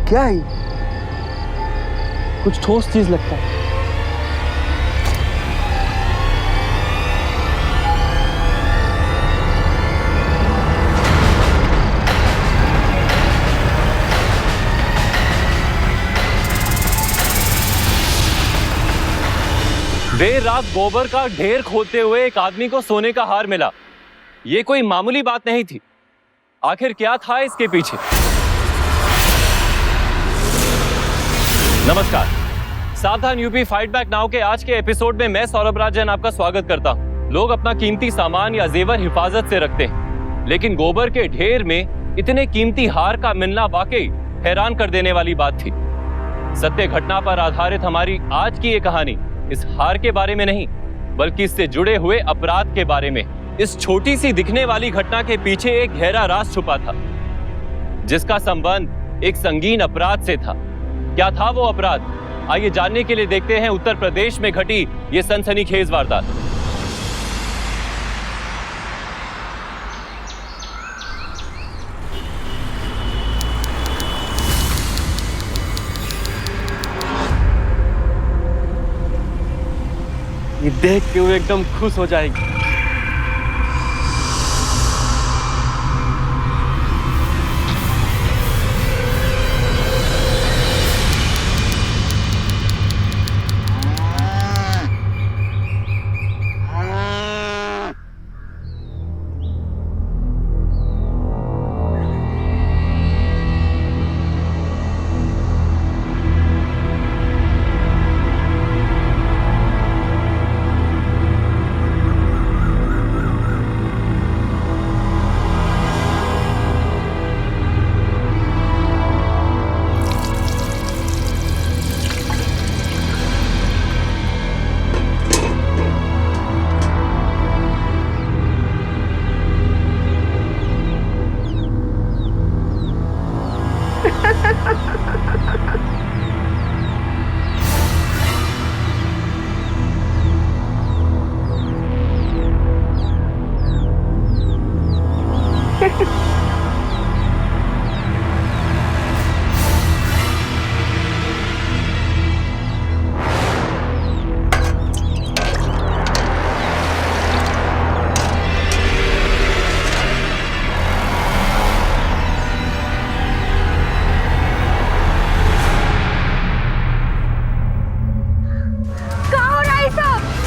क्या है? कुछ ठोस चीज लगता है। देर रात गोबर का ढेर खोदते हुए एक आदमी को सोने का हार मिला। ये कोई मामूली बात नहीं थी। आखिर क्या था इसके पीछे? नमस्कार, सावधान यूपी फाइट बैक नाउ के आज के एपिसोड में मैं सौरभ राजन आपका स्वागत करता हूं। लोग अपना कीमती सामान या जेवर हिफाजत से रखते हैं, लेकिन गोबर के ढेर में इतने कीमती हार का मिलना वाकई हैरान कर देने वाली बात थी। सत्य घटना पर आधारित हमारी आज की ये कहानी इस हार के बारे में नहीं, बल्कि इससे जुड़े हुए अपराध के बारे में। इस छोटी सी दिखने वाली घटना के पीछे एक गहरा राज छुपा था, जिसका संबंध एक संगीन अपराध से था। क्या था वो अपराध? आइए जानने के लिए देखते हैं उत्तर प्रदेश में घटी ये सनसनीखेज वारदात। ये देख के वो एकदम खुश हो जाएगी।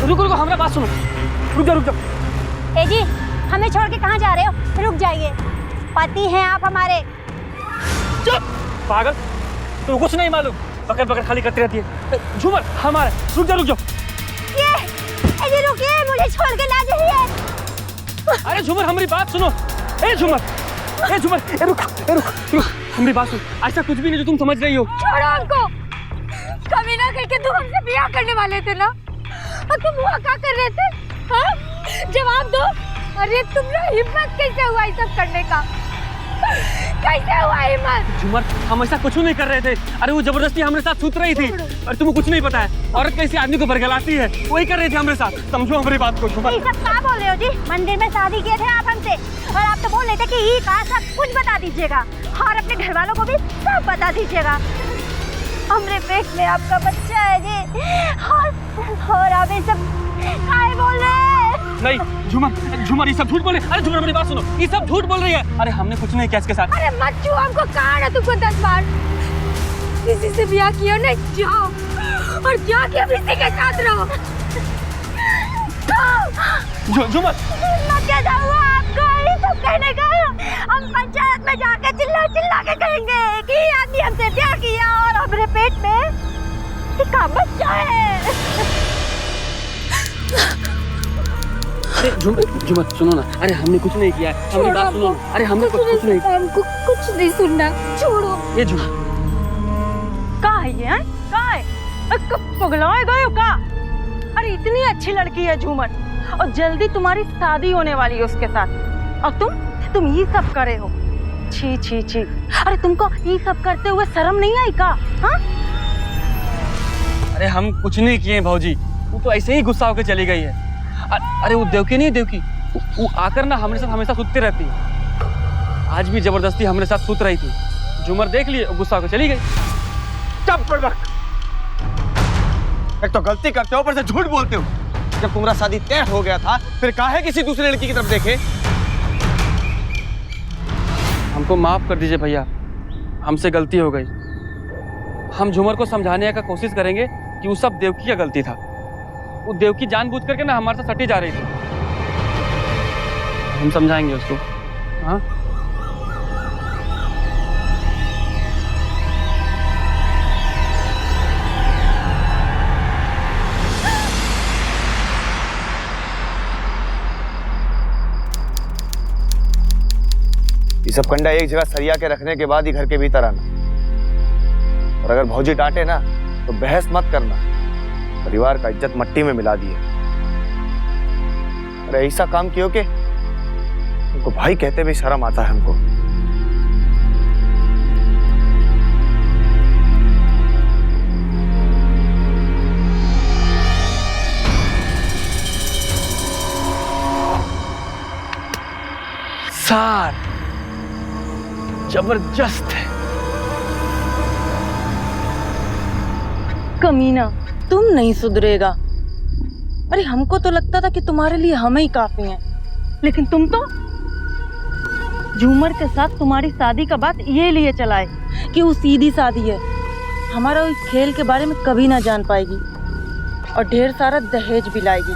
रुको रुको, हमारा बात सुनो। रुक जाओ रुक जाओ। ए जी, हमें छोड़ के कहाँ जा रहे हो? रुक जाइए, पति हैं आप हमारे। चुप पागल, तो कुछ नहीं मालूम, पकड़ पकड़ खाली करती रहती है। झूमर हमारे, रुक जाओ रुक जाओ। ए जी रुकिए, मुझे छोड़ के ना जाइए। अरे झूमर हमारी बात सुनो। ए झूमर, ए झूमर, ए रुक, ए रुक, रुक, हमारी बात सुन। ऐसा कुछ भी नहीं जो तुम समझ रही हो। छोड़ो हमको। कभी ना करके तुम हमसे ब्याह करने वाले थे ना, और तुम हुआ क्या कर रहे थे? हाँ? जवाब दो। अरे तुमने हिम्मत कैसे हुआ ये सब करने का? कैसे हुआ हिम्मत? झूमर, हम ऐसा कुछ नहीं कर रहे थे। अरे वो जबरदस्ती हमारे साथ सूत रही थी, और तुम्हें कुछ नहीं पता है। औरत कैसे आदमी को बरगलाती है, वही कर रहे थे हमारे साथ। समझो हमारी बात को। झूमर, ये सब क्या बोल रहे हो जी? मंदिर में शादी किए थे आप हमसे, और आप तो बोल रहे थे कि ये कहा सब कुछ बता दीजिएगा, और अपने घर वालों को भी सब बता दीजिएगा। हमरे पेट में आपका बच्चा है जी, और आप ये सब काय बोल रहे हैं? नहीं झूमर, झूमर ये सब झूठ बोल रही है। अरे झूमर मेरी बात सुनो, ये सब झूठ बोल रही है। अरे हमने कुछ नहीं किया इसके साथ। अरे मत छू हमको, कहा ना तुमको 10 बार। किसी से ब्याह किया नहीं, जाओ और जाके किसी के साथ रहो। झूमर मत क्या हुआ आपको ये सब कहने का? हम पंचायत में जाके चिल्ला चिल्ला के कहेंगे कि ये आदमी हमसे ब्याह किया और हमारे पेट में इसका बच्चा है। अरे झूमर सुनो ना, अरे हमने कुछ नहीं किया, हमारी बात सुनो। अरे हमने कुछ नहीं, हमको कुछ नहीं सुनना, छोड़ो। ये झूमर कहाँ है ये? कहाँ है? पगलाए गए हो का? अरे इतनी अच्छी लड़की है झूमर, और जल्दी तुम्हारी शादी होने वाली है उसके साथ, और तुम ये सब करे हो। छी छी छी, अरे तुमको ये सब करते हुए शर्म नहीं आई का? हाँ? अरे हम कुछ नहीं किए भौजी, वो तो ऐसे ही गुस्सा होकर चली गई है। अरे वो देवकी नहीं, देवकी वो आकर ना हमारे साथ हमेशा सूतती रहती है। आज भी जबरदस्ती हमारे साथ सूत रही थी। झूमर देख लिए और गुस्सा होकर चली गई। चुप पड़। एक तो गलती करते हो, ऊपर से झूठ बोलते हो। जब तुम्हारा शादी तय हो गया था फिर काहे किसी दूसरे लड़की की तरफ देखे? हमको माफ कर दीजिए भैया, हमसे गलती हो गई। हम झूमर को समझाने का कोशिश करेंगे कि वो सब देवकी का गलती था। वो देवकी जानबूझ करके ना हमारे साथ सटी जा रही थी। हम समझाएंगे उसको। हाँ ये सब कंडा एक जगह सरिया के रखने के बाद ही घर के भीतर आना। और अगर भौजी डांटे ना तो बहस मत करना। परिवार का इज्जत मट्टी में मिला दिए। अरे ऐसा काम कियो कि उनको भाई कहते भी शर्म आता है हमको। सार जबरदस्त है। कमीना, तुम नहीं सुधरेगा। अरे हमको तो लगता था कि तुम्हारे लिए हम ही काफी हैं, लेकिन तुम तो झूमर के साथ तुम्हारी शादी का बात ये लिए चलाए कि वो सीधी शादी है, हमारा उस खेल के बारे में कभी ना जान पाएगी और ढेर सारा दहेज भी लाएगी।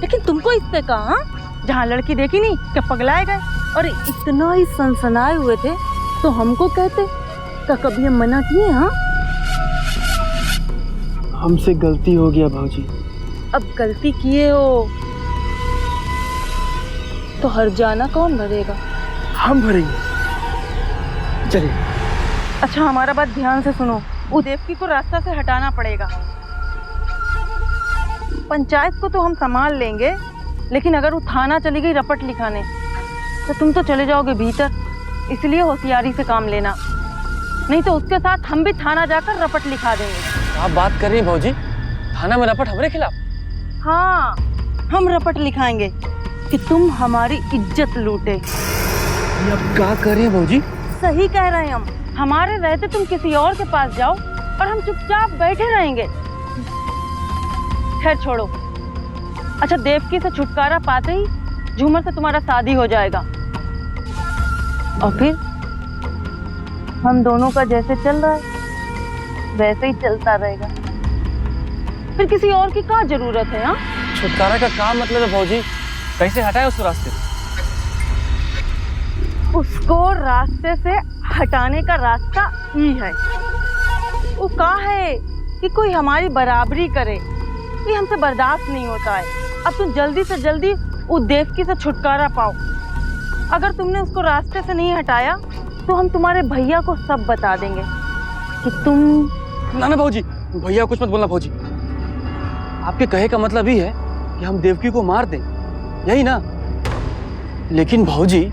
लेकिन तुमको इससे कहा, जहाँ लड़की देखी नहीं क्या पगलाए गए और इतना ही सनसनाए हुए थे तो हमको कहते क्या कभी हम मना किए? हाँ, हमसे गलती हो गया भाजी। अब गलती किए हो तो हर जाना कौन भरेगा? हम भरेंगे, चलिए। अच्छा हमारा बात ध्यान से सुनो, वो देवकी को रास्ता से हटाना पड़ेगा। पंचायत को तो हम संभाल लेंगे, लेकिन अगर वो थाना चली गई रपट लिखाने तो तुम तो चले जाओगे भीतर। इसलिए होशियारी से काम लेना, नहीं तो उसके साथ हम भी थाना जाकर रपट लिखा देंगे। आप बात कर रही हैं भाजी, थाना में रपट हमारे खिलाफ? हाँ, हम रपट लिखाएंगे कि तुम हमारी इज्जत लूटे। अब क्या करें भाजी? सही कह रहे हैं हम। हमारे रहते तुम किसी और के पास जाओ और हम चुपचाप बैठे रहेंगे। खैर छोड़ो। अच्छा, देवकी से छुटकारा पाते ही झूमर से तुम्हारा शादी हो जाएगा और फिर हम दोनों का जैसे चल रहा है वैसे ही चलता रहेगा। फिर किसी और की क्या जरूरत है? हाँ, छुटकारा का काम मतलब है भाजी कैसे हटाए उसको रास्ते? उसको रास्ते से हटाने का रास्ता ही है। वो कहा है कि कोई हमारी बराबरी करे, ये हमसे बर्दाश्त नहीं होता है। अब तुम जल्दी से जल्दी वो देवकी से छुटकारा पाओ। अगर तुमने उसको रास्ते से नहीं हटाया तो हम तुम्हारे भैया को सब बता देंगे कि तुम। ना ना भाजी, भैया कुछ मत बोलना भाजी। आपके कहे का मतलब ही है कि हम देवकी को मार दें, यही ना? लेकिन भाजी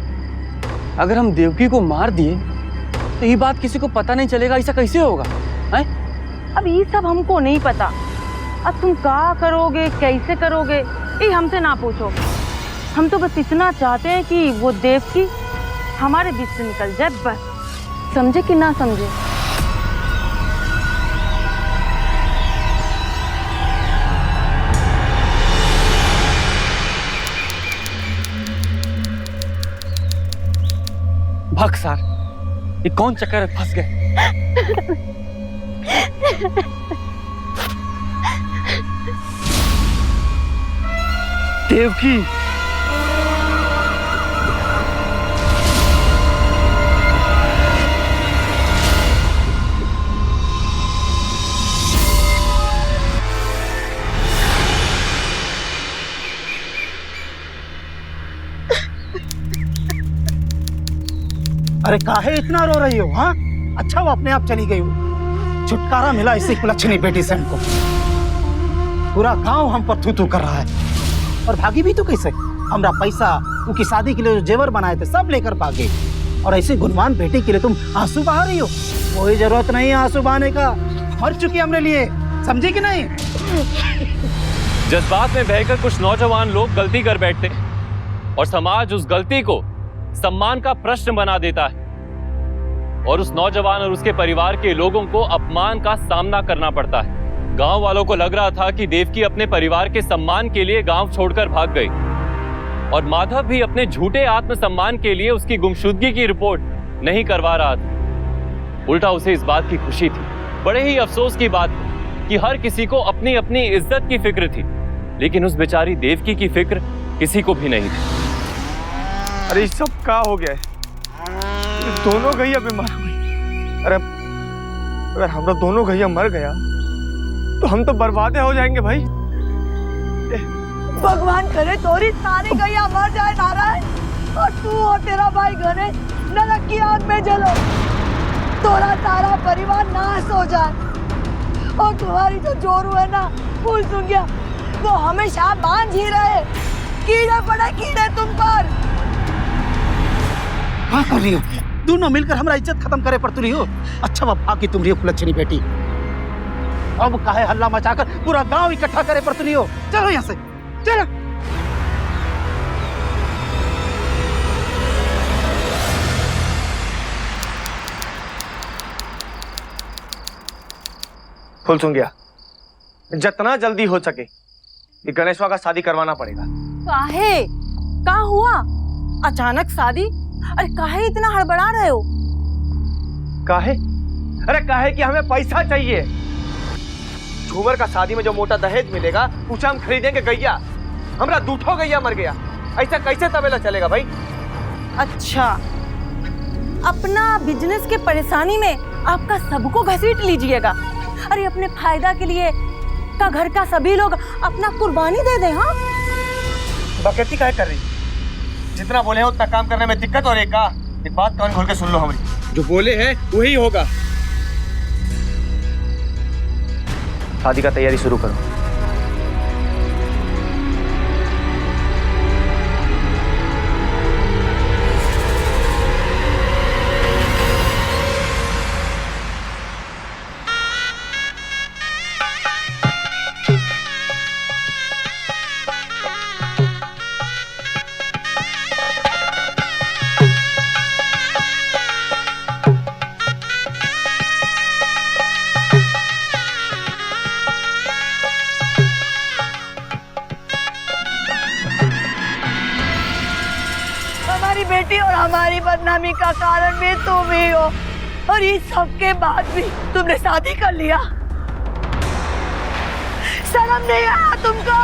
अगर हम देवकी को मार दिए तो ये बात किसी को पता नहीं चलेगा, ऐसा कैसे होगा? हैं? अब ये सब हमको नहीं पता। अब तुम क्या करोगे, कैसे करोगे, ये हमसे ना पूछो। हम तो बस इतना चाहते हैं कि वो देवकी हमारे बीच से निकल जाए, बस। समझे कि ना समझे? भग सार, ये कौन चक्कर में फंस गए? देवकी, अरे काहे इतना रो रही हो? हाँ, अच्छा वो अपने आप चली गई हो। छुटकारा मिला इसी कुलच्छनी बेटी से हमको। पूरा गांव हम पर थू थू कर रहा है। और भागी भी तो कैसे? हमरा पैसा, उनकी शादी के लिए जो जेवर बनाए थे सब लेकर भागे। और ऐसी गुणवान बेटी के लिए तुम आंसू बहा रही हो? कोई जरूरत नहीं है आंसू बहाने का, मर चुकी हमरे लिए, समझी कि नहीं? जज्बात में बहकर कुछ नौजवान लोग गलती कर बैठते और समाज उस गलती को सम्मान का प्रश्न बना देता है। और उस नौजवान और उसके परिवार के लोगों को अपमान का सामना करना पड़ता है। गांव वालों को लग रहा था कि देवकी अपने परिवार के सम्मान के लिए गांव छोड़कर भाग गई और माधव भी अपने झूठे आत्मसम्मान के लिए उसकी गुमशुदगी की रिपोर्ट नहीं करवा रहा था। उल्टा उसे इस बात की खुशी थी। बड़े ही अफसोस की बात थी कि हर किसी को अपनी अपनी इज्जत की फिक्र थी, लेकिन उस बेचारी देवकी की फिक्र किसी को भी नहीं थी। अरे सब क्या हो गया है? दोनों गैया बीमार हो गई। अरे अगर हम दोनों गैया मर गया तो हम तो बर्बादे हो जाएंगे भाई। भगवान करे तोरी सारी गैया मर जाए नारायण, और तू और तेरा भाई घने नरक की आग में जलो, तोरा सारा परिवार नाश हो जाए, और तुम्हारी जो जोरू है ना फूल सुंगिया, वो हमेशा बांझ ही रहे, कीड़े पड़े कीड़े तुम पर। क्या कर रही हो? दोनों मिलकर हमारा इज्जत खत्म करे पर तुरी हो। अच्छा बाबा की तुम रही हो कुलच्छनी बेटी, अब काहे हल्ला मचाकर पूरा गांव इकट्ठा करे पर तुरी हो। चलो यहाँ से चलो। फुल सुन गया, जितना जल्दी हो सके ये गणेशवा का शादी करवाना पड़ेगा। काहे? का हुआ? अचानक शादी? अरे काहे इतना हड़बड़ा रहे हो? काहे? अरे काहे कि हमें पैसा चाहिए। झूमर का शादी में जो मोटा दहेज मिलेगा उसे हम खरीदेंगे गैया। हमरा दूठो गैया मर गया, ऐसा कैसे तबेला चलेगा भाई? अच्छा, अपना बिजनेस के परेशानी में आपका सबको घसीट लीजिएगा। अरे अपने फायदा के लिए का घर का सभी लोग अपना कुर्बानी दे दे। हाँ, बकैती काहे कर रही? जितना बोले हैं उतना काम करने में दिक्कत हो रही का? एक बात कान खोल के सुन लो हमारी, जो बोले हैं वही होगा। शादी का तैयारी शुरू करो। हमारी बेटी और हमारी बदनामी का कारण भी तुम ही हो, और इस सब के बाद भी तुमने शादी कर लिया। शर्म नहीं आया तुमको?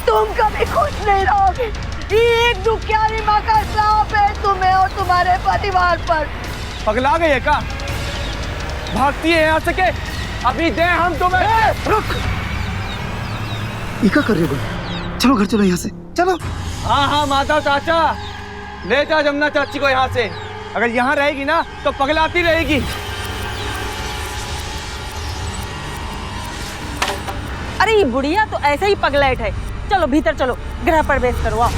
तुम कभी खुश नहीं रहोगे। ये एक दुखियारी माँ का श्राप है तुम्हें और तुम्हारे परिवार पर। पगला गई है का? भागती है यहाँ से के? अभी दे हम तुम्हें। रुक, इका कर रहे हो? चलो घर चलो यहाँ से, चलो। हाँ हाँ माता चाचा, ले जा जमुना चाची को यहाँ से। अगर यहाँ रहेगी ना तो पगलाती रहेगी। अरे ये बुढ़िया तो ऐसे ही पगलेट है। चलो भीतर चलो, गृह प्रवेश करो। आओ।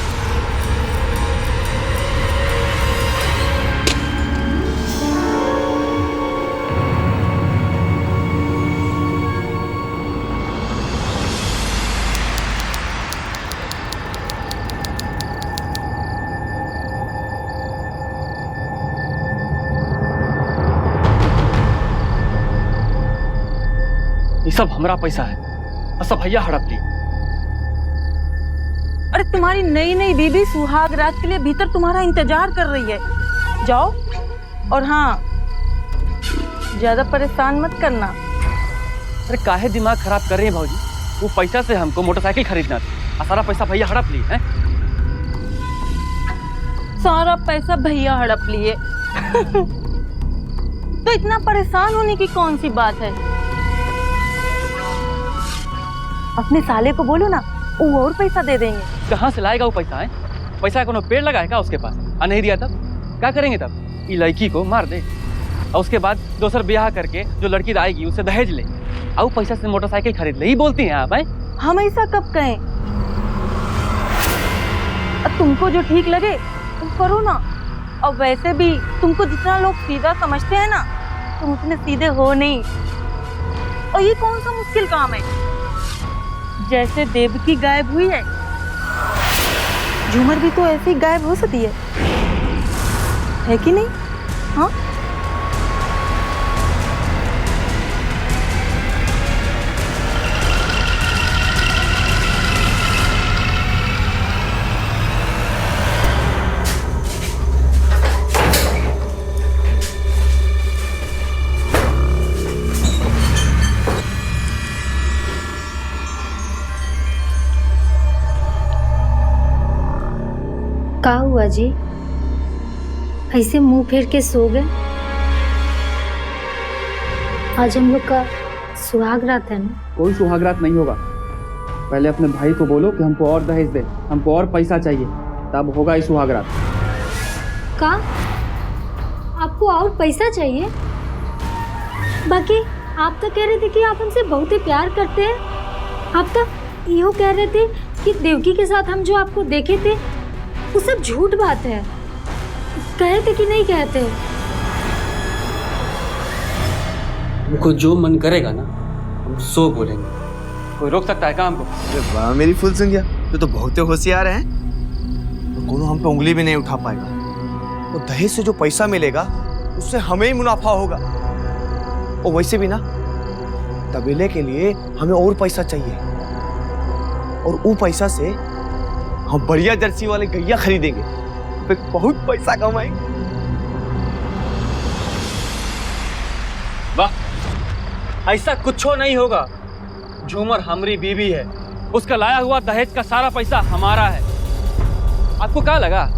ये सब हमारा पैसा है और सब भैया हड़प लिए। अरे तुम्हारी नई नई बीबी सुहाग रात के लिए भीतर तुम्हारा इंतजार कर रही है। जाओ, और हाँ, ज्यादा परेशान मत करना। अरे काहे दिमाग खराब कर रहे हैं भाजी? वो पैसा से हमको मोटरसाइकिल खरीदना था और सारा पैसा भैया हड़प लिए हैं। सारा पैसा भैया हड़प लिए तो इतना परेशान होने की कौन सी बात है? अपने साले को बोलो ना, वो और पैसा दे देंगे। कहाँ से लाएगा वो पैसा है? पैसा कोनो पेड़ लगा है क्या उसके पास? नहीं दिया तब क्या करेंगे? तब ये लड़की को मार दे और उसके बाद दोसर ब्याह करके जो लड़की आएगी उससे दहेज ले और पैसा से मोटरसाइकिल खरीद ले। ही बोलती हैं आप? हम ऐसा कब कहें? अब तुमको जो ठीक लगे तुम करो ना। और वैसे भी तुमको जितना लोग सीधा समझते हैं ना, तुम उतने सीधे हो नहीं। और ये कौन सा मुश्किल काम है? जैसे देवकी गायब हुई है, झूमर भी तो ऐसे ही गायब हो सकती है कि नहीं? हाँ? का हुआ जी? ऐसे मुंह फेर के सो गए? आज हम लोग का सुहाग रात है ना? कोई सुहागरात नहीं होगा। पहले अपने भाई को बोलो कि हमको और दहेज दे, हमको और पैसा चाहिए, तब होगा ये सुहागरात। का? आपको और पैसा चाहिए? बाकी आप तो कह रहे थे कि आप हमसे बहुत ही प्यार करते हैं। आप तो यो कह रहे थे कि देवकी के साथ हम जो आपको देखे थे वो सब झूठ बात है। कहे थे कि नहीं कहते? हमको जो मन करेगा ना हम सो बोलेंगे। कोई रोक सकता है क्या हमको? अरे वाह मेरी फुलसुंगिया, तू तो बहुत होशियार है। तो कोनो हम पे उंगली भी नहीं उठा पाएगा। तो दहेज से जो पैसा मिलेगा उससे हमें ही मुनाफा होगा। और वैसे भी ना तबेले के लिए हमें और पैसा चाहिए, और वो पैसा से हम बढ़िया जर्सी वाले गैया खरीदेंगे, फिर बहुत पैसा कमाएंगे। वाह, ऐसा कुछ नहीं होगा। झूमर हमारी बीवी है, उसका लाया हुआ दहेज का सारा पैसा हमारा है। आपको क्या लगा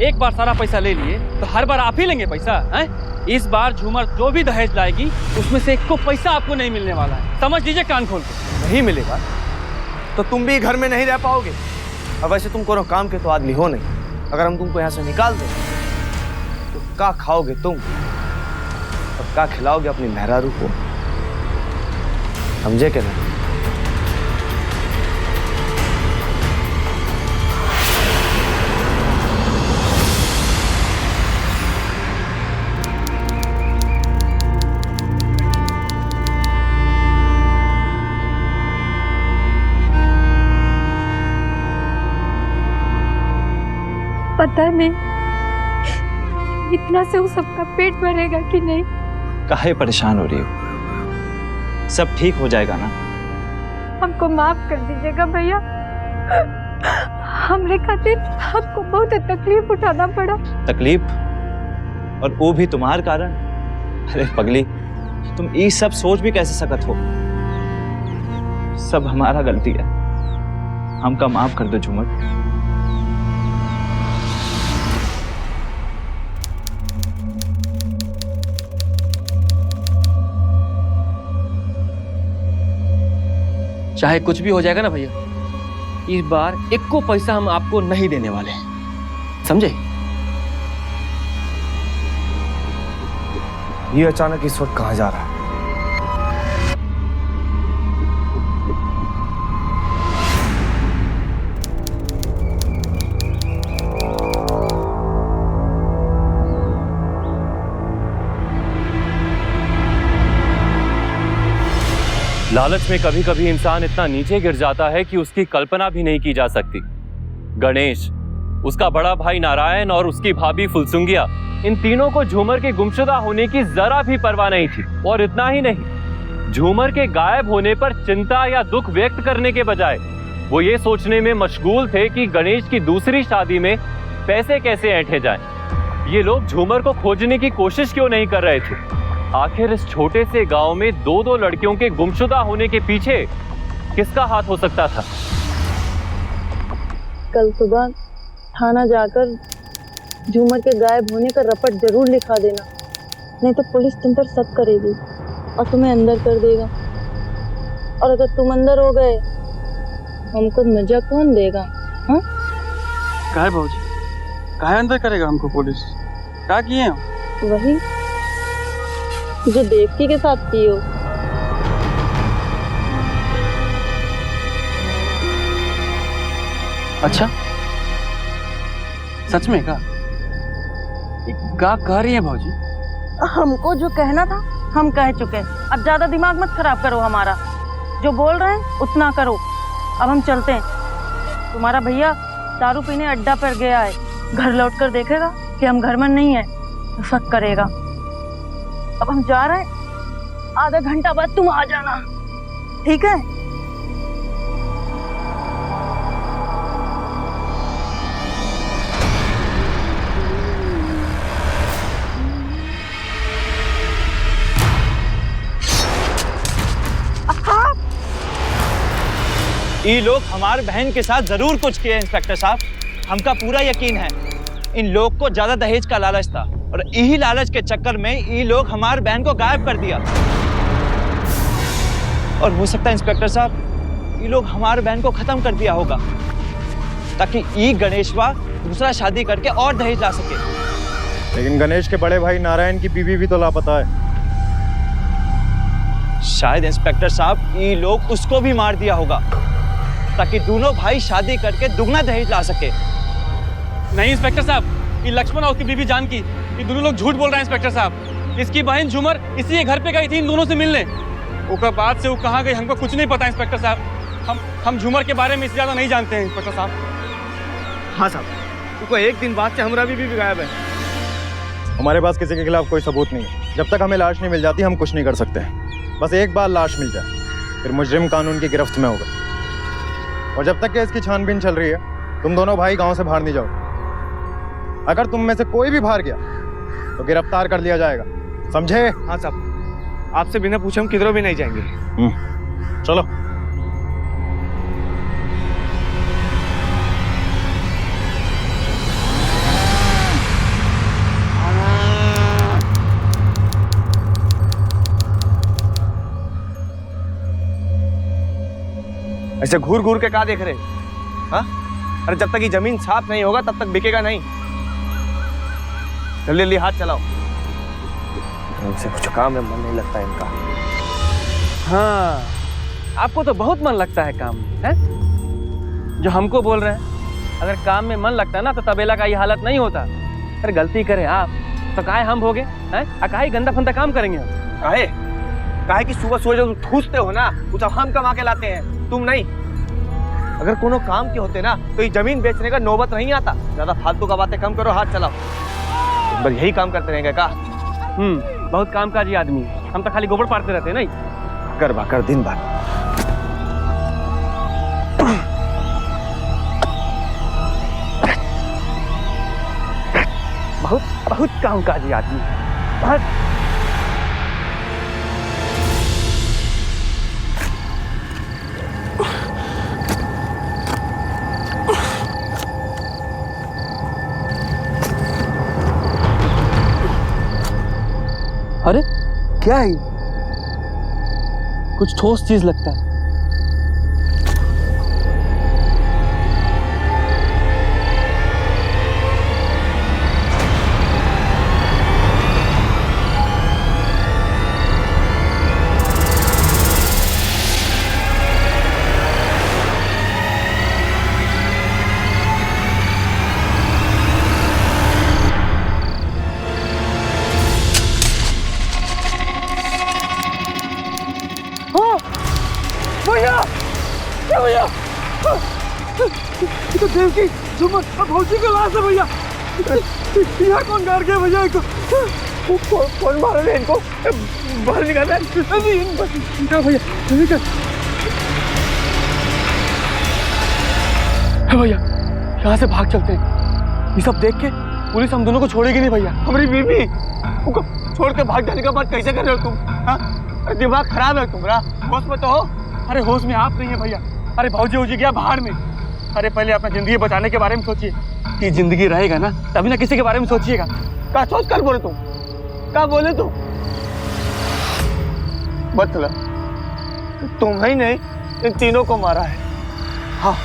एक बार सारा पैसा ले लिए तो हर बार आप ही लेंगे पैसा हैं? इस बार झूमर जो भी दहेज लाएगी उसमें से एक को पैसा आपको नहीं मिलने वाला है, समझ लीजिए कान खोल के। नहीं मिलेगा तो तुम भी घर में नहीं रह पाओगे। अब वैसे तुम कोनो काम के तो आदमी हो नहीं। अगर हम तुमको यहाँ से निकाल दें तो क्या खाओगे तुम और क्या खिलाओगे अपनी मेहरारू को? समझे कि नहीं? पता नहीं इतना से वो सबका पेट भरेगा कि नहीं। काहे परेशान हो रही हो? सब ठीक हो जाएगा ना? हमको माफ कर दीजिएगा भैया, हमरे खातिर आपको बहुत तकलीफ उठाना पड़ा। तकलीफ? और वो भी तुम्हारे कारण? अरे पगली, तुम ये सब सोच भी कैसे सकत हो? सब हमारा गलती है, हमका माफ कर दो झूमर। चाहे कुछ भी हो जाएगा ना भैया, इस बार एक को पैसा हम आपको नहीं देने वाले हैं, समझे? ये अचानक इस वक्त कहाँ जा रहा है? लालच में कभी कभी इंसान इतना नीचे गिर जाता है कि उसकी कल्पना भी नहीं की जा सकती। गणेश, उसका बड़ा भाई नारायण और उसकी भाभी फुलसुंगिया, इन तीनों को झूमर के गुमशुदा होने की जरा भी परवाह नहीं थी। और इतना ही नहीं, झूमर के गायब होने पर चिंता या दुख व्यक्त करने के बजाय वो ये सोचने में मशगूल थे कि गणेश की दूसरी शादी में पैसे कैसे ऐंठे जाएं। ये लोग झूमर को खोजने की कोशिश क्यों नहीं कर रहे थे? आखिर इस छोटे से गांव में दो दो लड़कियों के गुमशुदा होने के पीछे किसका हाथ हो सकता था? कल सुबह थाना जाकर झूमर के गायब होने का रपट जरूर लिखा देना, नहीं तो पुलिस तुम पर शक करेगी और तुम्हें अंदर कर देगा। और अगर तुम अंदर हो गए हमको मजा कौन देगा? हाँ? काहे भाऊजी, काहे अंदर करेगा हमको पुलिस? क्या किए हम? वही जो देवकी के साथ की हो। अच्छा, सच में क्या कह रही है भाऊजी? हमको जो कहना था हम कह चुके, अब ज्यादा दिमाग मत खराब करो हमारा। जो बोल रहे हैं उतना करो। अब हम चलते हैं। तुम्हारा भैया दारू पीने अड्डा पर गया है, घर लौटकर देखेगा कि हम घर में नहीं है तो शक करेगा। अब हम जा रहे हैं, आधा घंटा बाद तुम आ जाना, ठीक है? ये लोग हमारे बहन के साथ जरूर कुछ किए इंस्पेक्टर साहब, हमका पूरा यकीन है। इन लोग को ज्यादा दहेज का लालच था और यही लालच के चक्कर में ये लोग हमारे बहन को गायब कर दिया। और हो सकता है इंस्पेक्टर साहब ये लोग हमारे बहन को खत्म कर दिया होगा ताकि ये गणेशवा दूसरा शादी करके और दहेज ला सके। लेकिन गणेश के बड़े भाई नारायण की बीवी भी तो लापता है। शायद इंस्पेक्टर साहब ये लोग उसको भी मार दिया होगा ताकि दोनों भाई शादी करके दुगना दहेज ला सके। नहीं इंस्पेक्टर साहब, ये लक्ष्मण और उसकी बीवी जानकी, ये दोनों लोग झूठ बोल रहे हैं इंस्पेक्टर साहब। इसकी बहन झूमर इसी घर पे गई थी इन दोनों से मिलने। उसके बाद से वो कहाँ गई हमको कुछ नहीं पता इंस्पेक्टर साहब। हम झूमर के बारे में इससे ज्यादा नहीं जानते हैं इंस्पेक्टर साहब। हाँ साहब, तुमको एक दिन बाद से हमारा बीवी भी गायब है। हमारे पास किसी के खिलाफ कोई सबूत नहीं है। जब तक हमें लाश नहीं मिल जाती हम कुछ नहीं कर सकते। बस एक बार लाश मिल जाए फिर मुजरिम कानून की गिरफ्त में होगा। और जब तक कि इसकी छानबीन चल रही है तुम दोनों भाई गांव से बाहर नहीं जाओ। अगर तुम में से कोई भी बाहर गया तो गिरफ्तार कर लिया जाएगा, समझे? हाँ साहब, आपसे बिना पूछे हम किधरों भी नहीं जाएंगे। चलो। ऐसे घूर घूर के क्या देख रहे? हाँ, अरे जब तक ये जमीन साफ नहीं होगा तब तक बिकेगा नहीं। जल्दी जल्दी हाथ चलाओ, इनसे कुछ काम में मन नहीं लगता इनका। हाँ, आपको तो बहुत मन लगता है काम में, है? जो हमको बोल रहे हैं अगर काम में मन लगता है ना तो तबेला का ये हालत नहीं होता। अरे गलती करें आप तो काहे हम भोगे हैं? काहे गंदा फंदा काम करेंगे हम? काहे? काहे कि सुबह सुबह जो तुम ठूसते हो ना वो सब हम कमा के लाते हैं, तुम नहीं। अगर कोनो काम के होते ना तो ये जमीन बेचने का नौबत नहीं आता। ज्यादा फालतू का बातें कम करो, हाथ चलाओ। बस यही काम करते रहेंगे का? बहुत कामकाजी आदमी, हम तो खाली गोबर पाड़ते रहते हैं नहीं? कर भाकर दिन भर। बहुत बहुत कामकाजी आदमी, बहुत। अरे क्या है? कुछ ठोस चीज लगता है। देवकी झूमर भौजी को लाश है भैया। यहाँ कौन गाड़ गया भैया इनको? कौन मार रहे इनको? बाहर निकाल रहे भैया। भैया यहाँ से भाग चलते हैं। ये सब देख के पुलिस हम दोनों को छोड़ेगी नहीं भैया। हमारी बीवी उनको छोड़ के भाग जाने का बात कैसे कर रहे हो तुम? हाँ, दिमाग खराब है तुम्हारा, होश में तो हो। अरे होश में आप नहीं है भैया। अरे भौजी उजी गया बाहर में। अरे पहले अपना जिंदगी बचाने के बारे में सोचिए कि जिंदगी रहेगा ना तभी ना किसी के बारे में सोचिएगा। क्या सोच कर बोले तुम? क्या बोले तुम? मतलब तुम ही नहीं इन तीनों को मारा है? हाँ,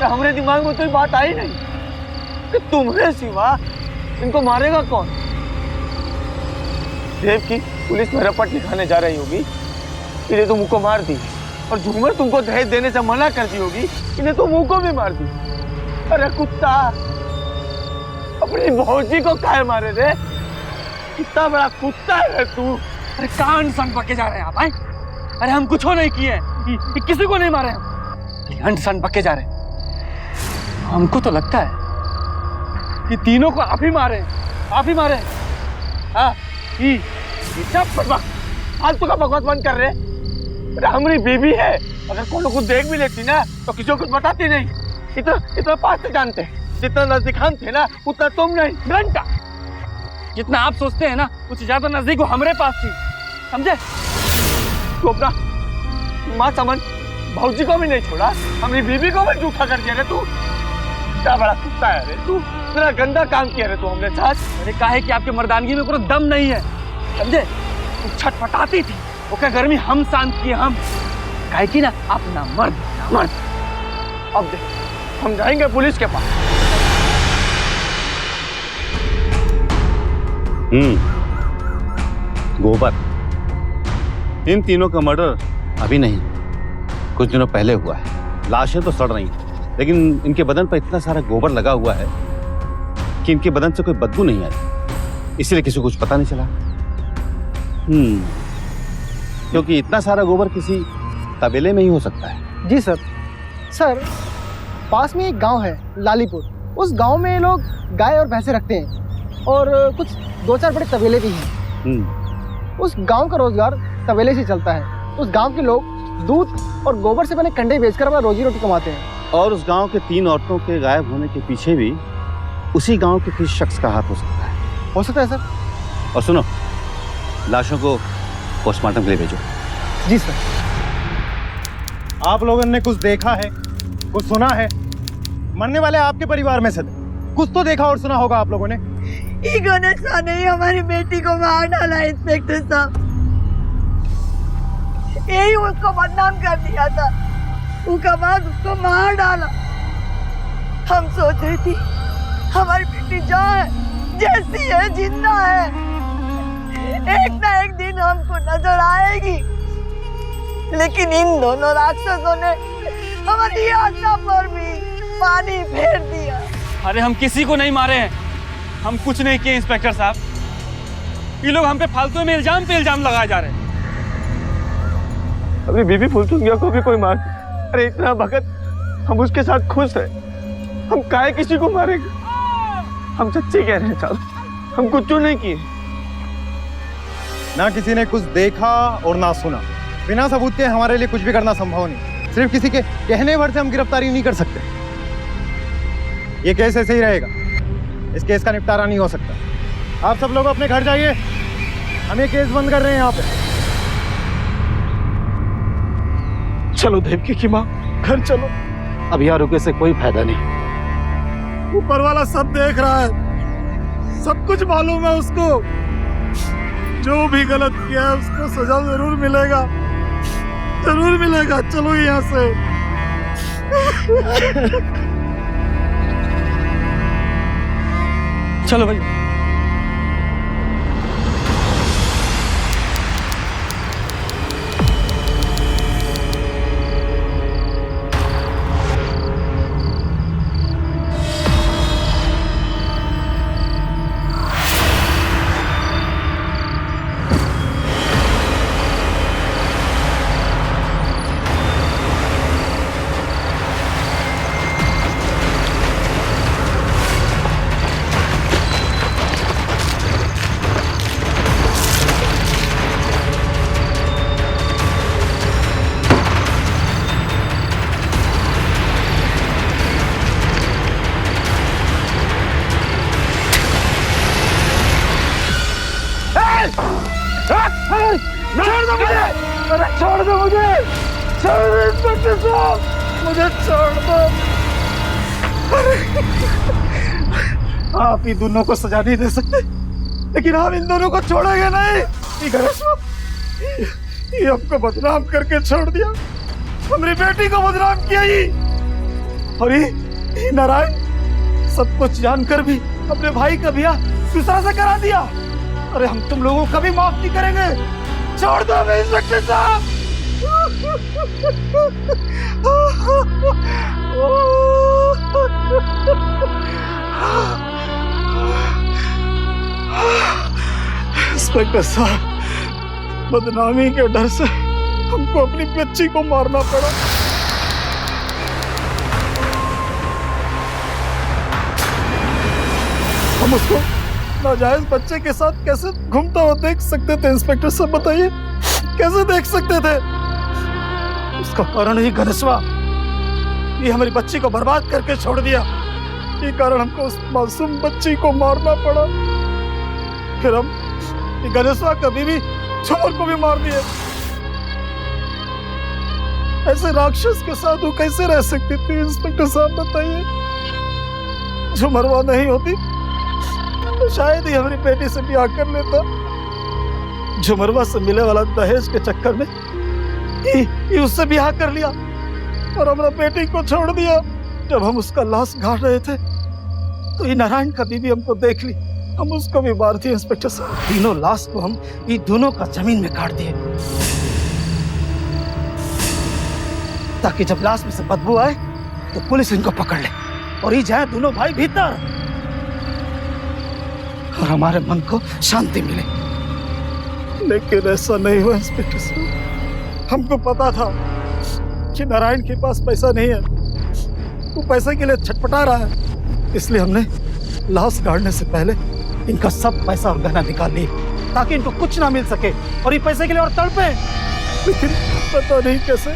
तो हमारे दिमाग में तो ये बात आई नहीं कि तुम्हारे सिवा इनको मारेगा कौन? देव की पुलिस में रपट लिखाने जा रही होगी, इन्हें तो मुंह को मार दी। और झूमर तुमको दहेज देने से मना कर दी होगी, इन्हें तो मुंह को भी मार दी। अरे कुत्ता, अपनी भौजी को काहे मारे रे? कितना बड़ा कुत्ता है तू। अरे कान सन पके जा रहे हैं आप? अरे हम कुछ नहीं किए, किसी को नहीं मारे हम, अंट सन पके जा रहे हैं। हमको तो लगता है कि तीनों को आप ही मारे, आप ही मारे। हाँ ये सब बकवास, फालतू का बकवास बंद कर रहे। अरे हमारी बीबी है, अगर कोई लोग देख भी लेती ना तो किसी को कुछ बताती नहीं। इतना पास से जानते हैं, जितना नजदीक हम थे ना उतना तुम नहीं। घंटा जितना आप सोचते हैं ना कुछ ज्यादा नजदीक वो हमारे पास थी, समझे? तू अपना माँ समझ भौजी को भी नहीं छोड़ा, हमारी बीबी को भी झूठा कर दिया रे तू। क्या बड़ा कुत्ता है रे तू, इतना गंदा काम किया रे तू हमने साथ। अरे काहे कि आपके मर्दानगी में कोई दम नहीं है, समझे? तू छटपटाती थी, वो क्या गर्मी हम शांत किए हम। काहे कि ना अपना मर्द। अब देख हम जाएंगे पुलिस के पास। गोबर, इन तीनों का मर्डर अभी नहीं, कुछ दिनों पहले हुआ है। लाशें तो सड़ रही हैं, लेकिन इनके बदन पर इतना सारा गोबर लगा हुआ है कि इनके बदन से कोई बदबू नहीं आई, इसीलिए किसी को कुछ पता नहीं चला। क्योंकि इतना सारा गोबर किसी तबेले में ही हो सकता है। जी सर। सर, पास में एक गांव है लालीपुर, उस गांव में लोग गाय और भैंसे रखते हैं और कुछ 2-4 बड़े तबेले भी हैं। उस गांव का रोजगार तबेले से चलता है। उस गांव के लोग दूध और गोबर से बने कंडे बेचकर अपना रोजी रोटी कमाते हैं। और उस गांव के 3 औरतों के गायब होने के पीछे भी उसी गांव के किसी शख्स का हाथ हो सकता है। हो सकता है सर। और सुनो, लाशों को पोस्टमार्टम के लिए भेजो। जी सर। आप लोगों ने कुछ देखा है, कुछ सुना है? मरने वाले आपके परिवार में से थे, कुछ तो देखा और सुना होगा आप लोगों ने। ये गणेश ने ही हमारी बेटी को मार डाला इंस्पेक्टर साहब, यही उसको बदनाम कर दिया था, उसका बाद उसको मार डाला। हम सोच रही थी हमारी बेटी जो है जैसी है जिंदा है, एक ना एक दिन हमको नजर आएगी, लेकिन इन दोनों राक्षसों ने हमारी आशा पर भी पानी फेर दिया। अरे हम किसी को नहीं मारे हैं, हम कुछ नहीं किए इंस्पेक्टर साहब। ये लोग हम पे फालतू में इल्जाम पे इल्जाम लगाए जा रहे हैं। अभी बीबी फुलचुंगिया को भी कोई मार, अरे इतना भगत, हम उसके साथ खुश हैं, हम काहे किसी को मारेंगे? हम सच्चे कह रहे हैं साहब, हम कुछ नहीं किए। ना किसी ने कुछ देखा और ना सुना, बिना सबूत के हमारे लिए कुछ भी करना संभव नहीं। सिर्फ किसी के कहने भर से हम गिरफ्तारी नहीं कर सकते। ये केस ऐसे ही रहेगा, इस केस का निपटारा नहीं हो सकता। आप सब लोग अपने घर जाइए, हम ये केस बंद कर रहे हैं यहाँ पे। चलो देवकी की माँ, घर चलो। अब यहाँ रुके से कोई फायदा नहीं। ऊपर वाला सब देख रहा है, सब कुछ मालूम है उसको। जो भी गलत किया है उसको सजा जरूर मिलेगा, जरूर मिलेगा। चलो यहाँ से। चलो भाई। छोड़ दो मुझे, छोड़ दो इंस्पेक्टर साहब, मुझे छोड़ दो। आप ही दोनों को सजा नहीं दे सकते, लेकिन हम इन दोनों को छोड़ेंगे नहीं। ये हमको बदनाम करके छोड़ दिया, हमारी बेटी को बदनाम किया ही। और ये नारायण सब कुछ जानकर भी अपने भाई का ब्याह दूसरा से करा दिया। अरे हम तुम लोगों को कभी माफ नहीं करेंगे। छोड़ दो हमें इंस्पेक्टर साहब। इंस्पेक्टर साहब, बदनामी के डर से हमको अपनी बच्ची को मारना पड़ा। हम उसको नाजायज बच्चे के साथ कैसे घूमता हुआ देख सकते थे इंस्पेक्टर साहब? बताइए, कैसे देख सकते थे? उसका कारण ही गणेशवा, ये हमारी बच्ची को बर्बाद करके छोड़ दिया। ये कारण हमको उस मासूम बच्ची को मारना पड़ा। फिर हम गणेशवा कभी भी झूमर को भी मार दिए। ऐसे राक्षस के साथ वो कैसे रह सकती थी इंस्पेक्टर साहब? बताइए, झुमरवा नहीं होती तो शायद ही हमारी बेटी से ब्याह कर लेता। झुमरवा से मिले वाला दहेज के चक्कर में ये उससे ब्याह कर लिया और हमारा बेटी को छोड़ दिया। जब हम उसका लाश गाड़ रहे थे तो ये नारायण का बीवी हमको देख ली, हम उसको भी मार दिए इंस्पेक्टर साहब। तीनों लाश को हम ये दोनों का जमीन में काट दिए ताकि जब लाश में से बदबू आए तो पुलिस इनको पकड़ ले और ये जाए दोनों भाई भीतर और हमारे मन को शांति मिले। लेकिन ऐसा नहीं हुआ इंस्पेक्टर साहब। हमको पता था कि नारायण के पास पैसा नहीं है, वो पैसे के लिए छटपटा रहा है, इसलिए हमने लाश गाड़ने से पहले इनका सब पैसा और गहना निकाल लिए ताकि इनको कुछ ना मिल सके और ये पैसे के लिए और तड़पे। लेकिन पता नहीं कैसे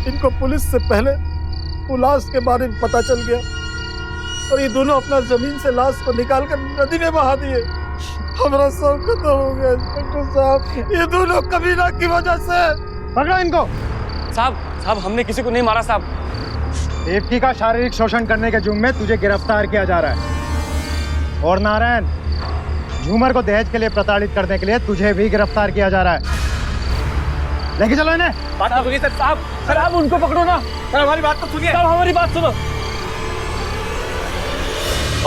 इनको पुलिस से पहले वो लाश के बारे में पता चल गया और ये दोनों अपना जमीन से लाश को निकाल कर नदी में बहा दिए। हमारा सब खत्म हो गया इंस्पेक्टर साहब, ये दोनों कबीला की वजह से। पकड़ो इनको। साहब हमने किसी को नहीं मारा साहब। देवकी का शारीरिक शोषण करने के जुर्म में तुझे गिरफ्तार किया जा रहा है और नारायण, झूमर को दहेज के लिए प्रताड़ित करने के लिए तुझे भी गिरफ्तार किया जा रहा है। लेके चलो इन्हें। बात तो सुनिए साहब। सर आप उनको पकड़ो ना। सर हमारी बात तो सुनिए। साहब हमारी बात सुनो।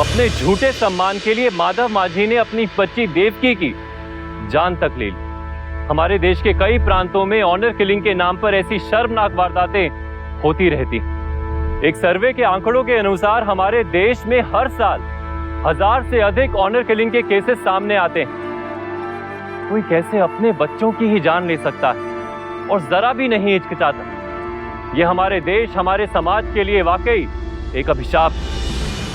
अपने झूठे सम्मान के लिए माधव माझी ने अपनी बच्ची देवकी की जान तक ले ली। हमारे देश के कई प्रांतों में ऑनर किलिंग के नाम पर ऐसी शर्मनाक वारदातें होती रहती। एक सर्वे के आंकड़ों के अनुसार हमारे देश में हर साल 1000 से अधिक ऑनर किलिंग के केसेस सामने आते हैं। कोई कैसे अपने बच्चों की ही जान ले सकता है और जरा भी नहीं हिचकिचाता। ये हमारे देश, हमारे समाज के लिए वाकई एक अभिशाप।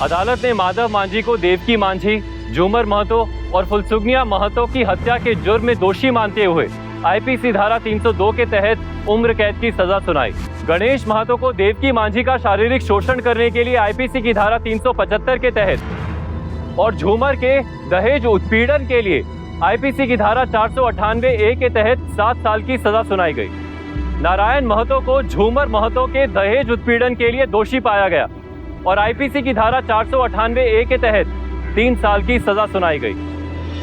अदालत ने माधव मांझी को देवकी मांझी, झूमर महतो और फुलसुगनिया महतो की हत्या के जुर्म में दोषी मानते हुए आईपीसी धारा 302 के तहत उम्र कैद की सजा सुनाई। गणेश महतो को देवकी मांझी का शारीरिक शोषण करने के लिए आईपीसी की धारा 375 के तहत और झूमर के दहेज उत्पीड़न के लिए आईपीसी की धारा 498A के तहत 7 साल की सजा सुनाई गई। नारायण महतो को झूमर महतो के दहेज उत्पीड़न के लिए दोषी पाया गया और आईपीसी की धारा 498A के तहत 3 साल की सजा सुनाई गई।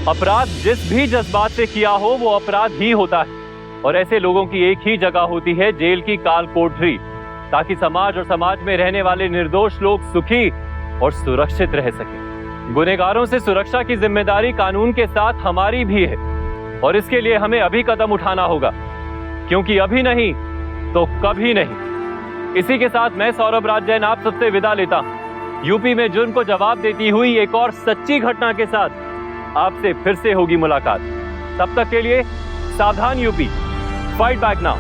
अपराध जिस भी जज्बात से किया हो वो अपराध ही होता है और ऐसे लोगों की एक ही जगह होती है, जेल की काल कोठरी, ताकि समाज और समाज में रहने वाले निर्दोष लोग सुखी और सुरक्षित रह सकें। गुनहगारों से सुरक्षा की जिम्मेदारी कानून के साथ हमारी भी है और इसके लिए हमें अभी कदम उठाना होगा, क्योंकि अभी नहीं तो कभी नहीं। इसी के साथ मैं सौरभ राज जैन आप सबसे विदा लेता हूं। यूपी में जुर्म को जवाब देती हुई एक और सच्ची घटना के साथ आपसे फिर से होगी मुलाकात। तब तक के लिए सावधान यूपी, फाइट बैक नाउ।